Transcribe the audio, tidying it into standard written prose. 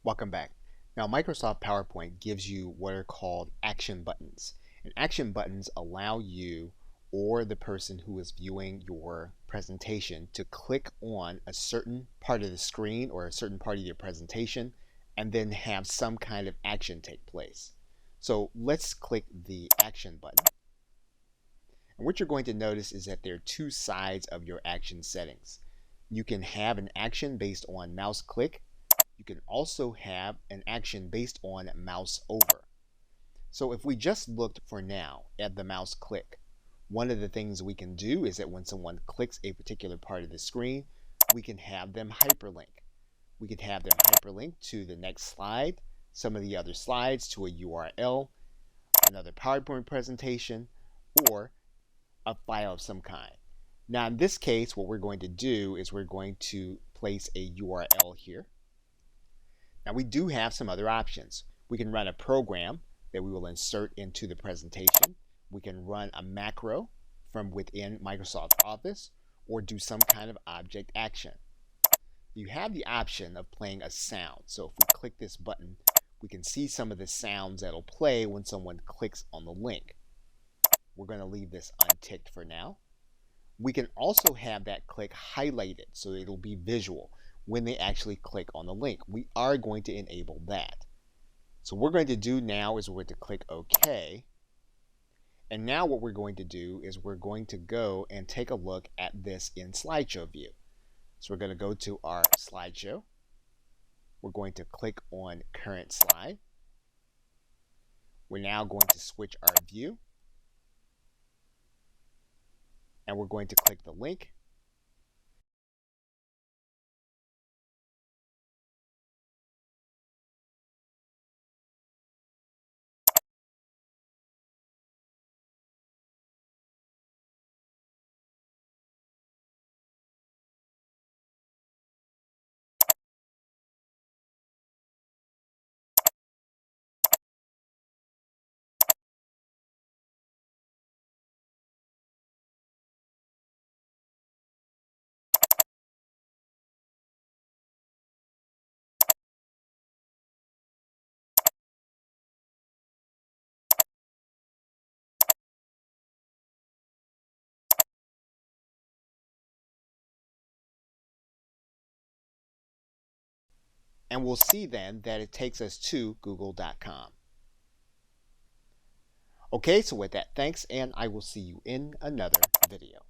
Welcome back. Now, Microsoft PowerPoint gives you what are called action buttons. And action buttons allow you or the person who is viewing your presentation to click on a certain part of the screen or a certain part of your presentation and then have some kind of action take place. So let's click the action button. And what you're going to notice is that there are two sides of your action settings. You can have an action based on mouse click. You can also have an action based on mouse over. So if we just looked for now at the mouse click, one of the things we can do is that when someone clicks a particular part of the screen, we can have them hyperlink. We could have them hyperlink to the next slide, some of the other slides, to a URL, another PowerPoint presentation, or a file of some kind. Now in this case, what we're going to do is we're going to place a URL here. Now we do have some other options. We can run a program that we will insert into the presentation. We can run a macro from within Microsoft Office or do some kind of object action. You have the option of playing a sound. So if we click this button, we can see some of the sounds that'll play when someone clicks on the link. We're going to leave this unticked for now. We can also have that click highlighted so it'll be visual when they actually click on the link. We are going to enable that. So what we're going to do now is we're going to click OK. And now what we're going to do is we're going to go and take a look at this in slideshow view. So we're going to go to our slideshow. We're going to click on current slide. We're now going to switch our view. And we're going to click the link. And we'll see then that it takes us to google.com. Okay, so with that, thanks, and I will see you in another video.